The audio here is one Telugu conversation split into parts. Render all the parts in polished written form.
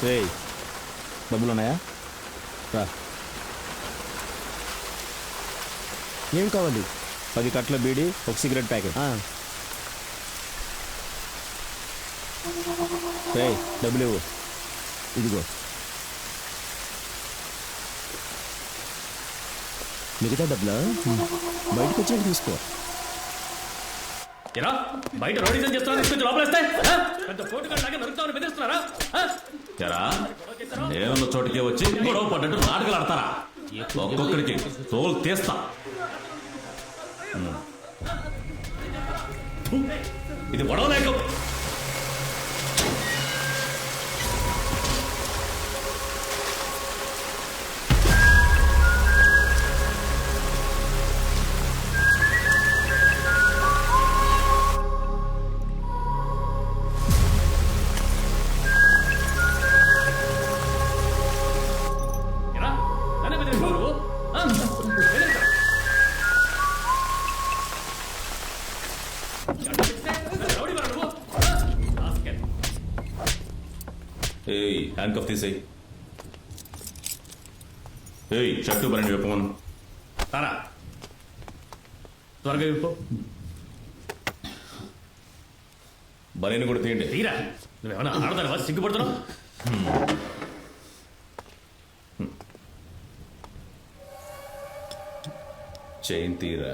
ఏయ్ డబ్బులు ఉన్నాయా? రా. ఏం కావాలి? 10 కట్ల బీడీ, ఒక సిగరెట్ ప్యాకెట్. ఏయ్ డబ్బులు ఇవ్వు. ఇదిగో. మిగతా డబ్బులా బయటకు వచ్చాక తీసుకో. బయట రోడీజన్ చేస్తున్నా తీసుకొచ్చి లోపలేస్తే పెద్ద పోటుగాళ్ళలాగా నరుకుతామని బెదిరిస్తున్నారా? నేనున్న చోటికి వచ్చి గొడవ పడ్డట్టు నాటకాలు ఆడతారా? ఒక్కొక్కడికి తోలు తీస్తా. ఇది గొడవ లేక హ్యాండ్ కఫ్ తీసేయి. ఏయ్ షర్టు బరణి విప్పమను. తారా త్వరగా విప్పు. బరణిని కూడా తీయండి. తీరా, నువ్వేమన్నా ఆడదానివా? సిగ్గుపడుతున్నావు? చైన్ తీరా.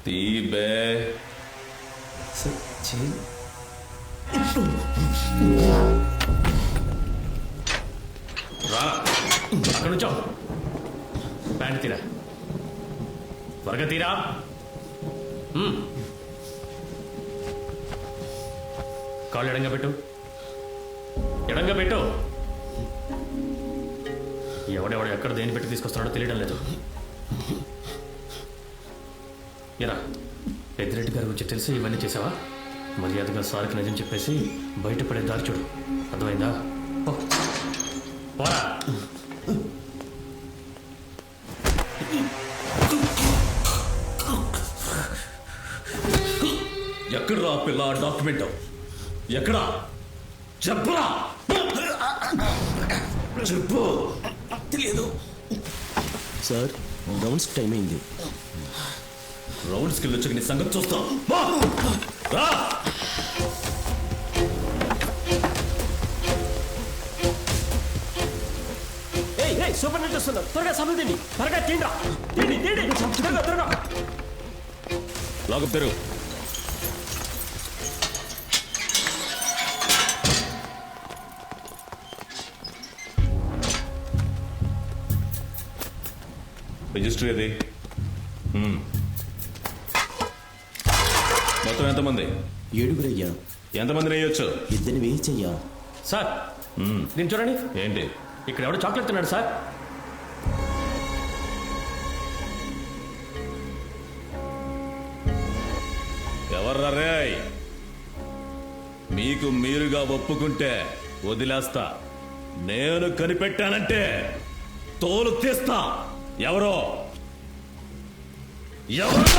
తీబే. రా, అక్కడ నుంచో. ప్యాంట్ తీరా, త్వరగా తీరా. కాళ్ళు ఎడంగా పెట్టు, ఎడంగా పెట్టు. ఎవడెవడు ఎక్కడ దేని పెట్టి తీసుకొస్తున్నాడో తెలియడం లేదు. ఎరా, పెద్దిరెడ్డి గారి గురించి తెలిసి ఇవన్నీ చేసావా? మర్యాదగా సార్కి నిజం చెప్పేసి బయటపడే దారి చూడు. అర్థమైందా? పోరా. ఎక్కడ్రా పిల్ల డాక్యుమెంట్? ఎక్కడా? చెప్పరా. చెప్పు. తెలియదు సార్. రౌండ్స్ టైం అయింది. రౌండ్స్కి వెళ్ళొచ్చాక నీ సంగతి చూస్తాం. సూపర్ నెట్ వస్తున్నారు. త్వరగా సభలు తిండి. త్వరగా తిండా. త్వరగా లాగప్ తెరు. రిజిస్టర్ ఏది? మొత్తం ఎంతమంది? 7 అయ్యా. ఎంతమంది వేయొచ్చు? 2 వేయించయ్యా. సార్ నేను చూడండి. ఏంటి ఇక్కడ ఎవడో చాక్లెట్ తిన్నాడు సార్. ఎవర్రా రే? మీకు మీరుగా ఒప్పుకుంటే వదిలేస్తా. నేను కనిపెట్టానంటే తోలు తీస్తా. ఎవరో ఎవరో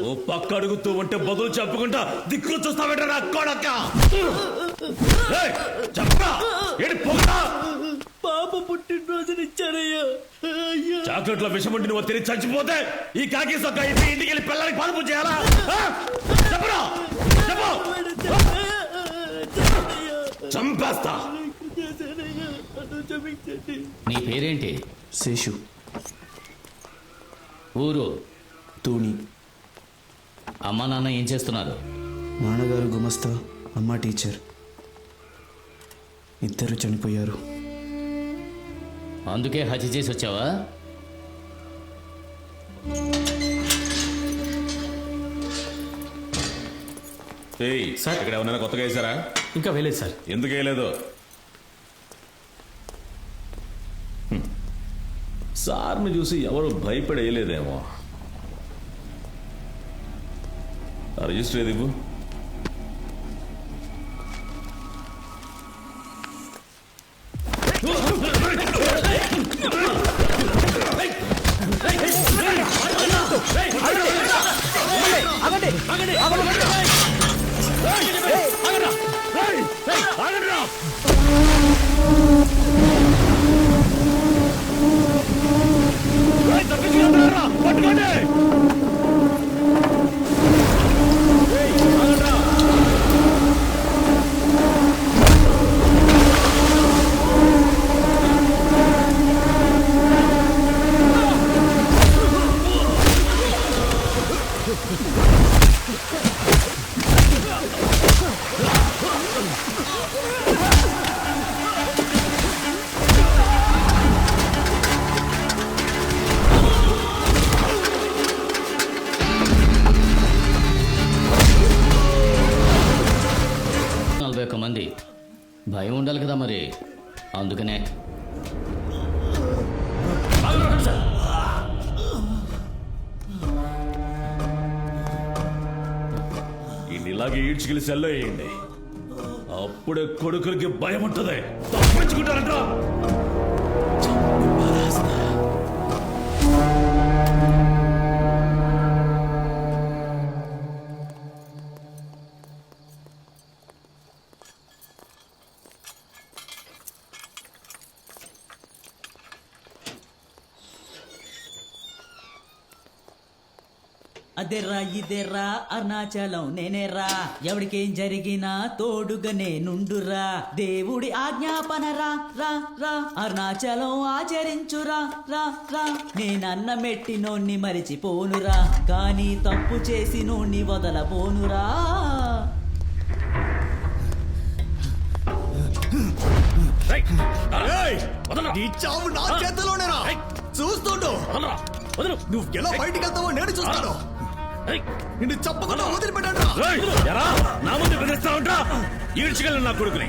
ఓ పక్క అడుగుతూ ఉంటే బదులు చెప్పుకుంటా దిక్కులు చూస్తావేంట నా కొడక? చెప్పరా ఏంటి పొగడా? పాప పుట్టినరోజుని ఇచ్చారయ్యా. చాక్లెట్లో విషం ఉండి నువ్వు తిరిగి చచ్చిపోతే ఈ కాకి సొక్క ఇంటికి వెళ్ళి పిల్లలకి పాలు చేయాలా? చెప్పరా చెప్పు. చంపేస్తా. నీ పేరేంటి? శేషు. ఊరు? తూని. అమ్మా నాన్న ఏం చేస్తున్నారు? నాన్నగారు గుమస్తా, అమ్మ టీచర్. ఇద్దరు చనిపోయారు. అందుకే హత్య చేసి వచ్చావా? సార్ ఇక్కడ ఏమన్నా కొత్తగా వేసారా? ఇంకా వేయలేదు సార్. ఎందుకు వేయలేదు? సార్ని చూసి ఎవరు భయపడేయలేదేమో. ఆ రిజిస్టర్ ఏది ఇవ్వు. మంది భయం ఉండాలి కదా మరి, అందుకనే. ఇలాగే ఈడ్చుకెళ్ళి సెల్లో వేయండి. అప్పుడే కొడుకులకి భయం ఉంటుంది. తప్పించుకుంటారంట. అదెర్రా ఇదెర్రా అరుణాచలం నేనేరా, ఎవడికేం జరిగినా తోడుగా నేనుండురా, దేవుడి ఆజ్ఞాపనరా రా రా అరుణాచలం ఆచరించురా రా రా, నేనన్న మెట్టినోణ్ణి మరిచిపోనురా, కానీ తప్పు చేసి నోణ్ణి వదలబోనురా. చూస్తుండు నువ్వు ఎలా బయటికి వెళ్తావో నేను చూస్తాను. నిన్ను చెప్పకుండా వదిలిపెట్టాడు. నా ముందు బెదిరిస్తా ఉంటా. ఈడ్చుకెళ్ళను నా కొడుకుని.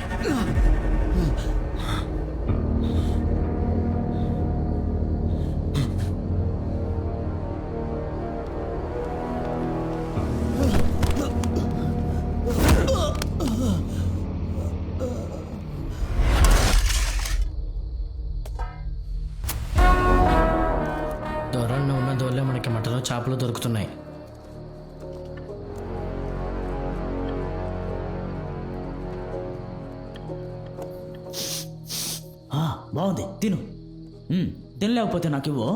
దూరంలో ఉన్న దోళ్ళే మనకి మటలో చేపలు దొరుకుతున్నాయి. బాగుంది, తిను. తినలేకపోతే నాకు ఇవ్వు.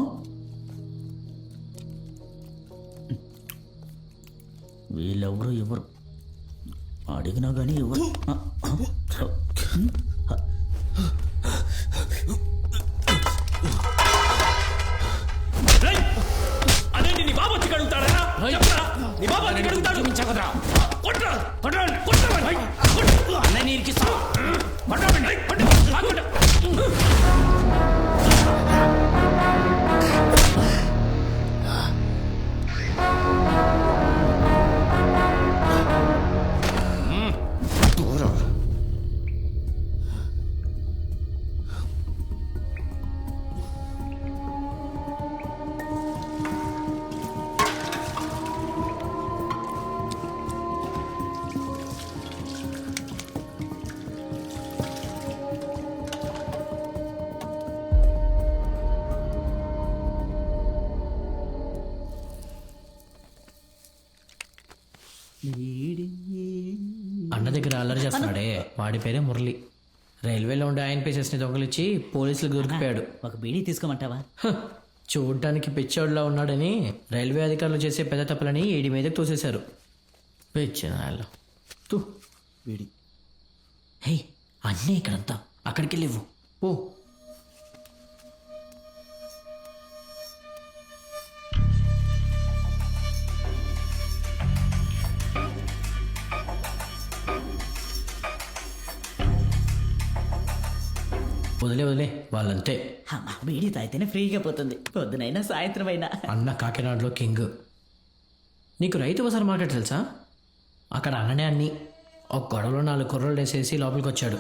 వీళ్ళెవరు ఎవరు అడిగినా కానీ ఎవరు. అదేంటి నీ బాబు వచ్చి కడుగుతాడా? నీ బాబు వచ్చి కడుగుతాడు. అన్న దగ్గర అల్లరి చేస్తున్నాడే, వాడి పేరే మురళి. రైల్వేలో ఉండే ఆయన పేసెస్ని దొంగలిచ్చి పోలీసులకు దొరికిపోయాడు. ఒక బీడీ తీసుకోమంటావా? చూడ్డానికి పిచ్చోడ్లా ఉన్నాడని రైల్వే అధికారులు చేసే పెద్ద తప్పులని ఈడి మీదకి తోసేశారు. పిచ్చిన వాళ్ళు. బీడీ. హే, అన్నీ ఇక్కడంతా, అక్కడికి వెళ్ళివ్వు. ఓ వదిలే వాళ్ళంతే. బీడీ తాగితేనే ఫ్రీగా పోతుంది, పొద్దునైనా సాయంత్రం అయినా. అన్న కాకినాడలో కింగ్. నీకు రైతు బజార్ మార్కెట్ తెలుసా? అక్కడ అన్ననే అన్ని ఒక గొడవలో 4 కుర్రలు వేసేసి లోపలికి వచ్చాడు.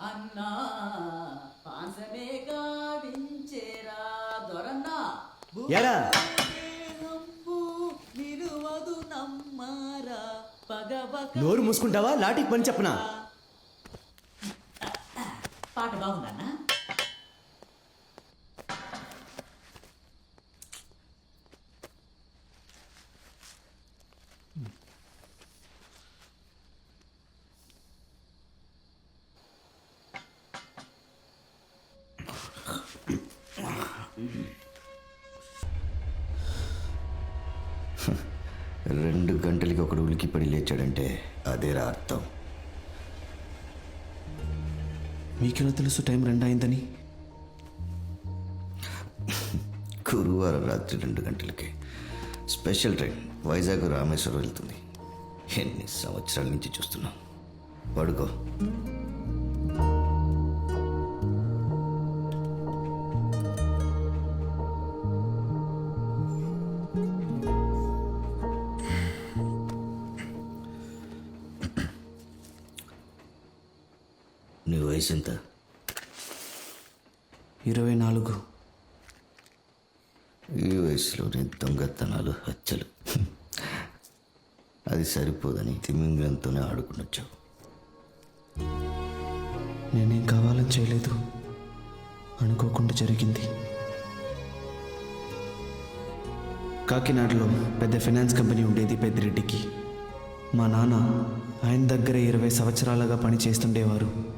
అన్నా ఎరా నోరు మూసుకుంటావా లాఠీకి పని చెప్పనా? పాట బాగుందన్నా. రెండు గంటలకి ఒకడు ఉలికిపడి లేచాడంటే అదేరా అర్థం. మీకెలా తెలుసు టైం 2 అయిందని? గురువారం రాత్రి 2 గంటలకి స్పెషల్ ట్రైన్ వైజాగ్ రామేశ్వరం వెళ్తుంది. ఎన్ని సంవత్సరాల నుంచి చూస్తున్నాం. పడుకో. నీ వయసు ఎంత? 24. ఈ వయసులోనే దొంగతనాలు, హత్యలు. అది సరిపోదని తిమింగలంతోనే ఆడుకునొచ్చావు. నేనేం కావాలని చేయలేదు, అనుకోకుండా జరిగింది. కాకినాడలో పెద్ద ఫైనాన్స్ కంపెనీ ఉండేది పెద్దిరెడ్డికి. మా నాన్న ఆయన దగ్గర 20 సంవత్సరాలుగా పని చేస్తుండేవారు.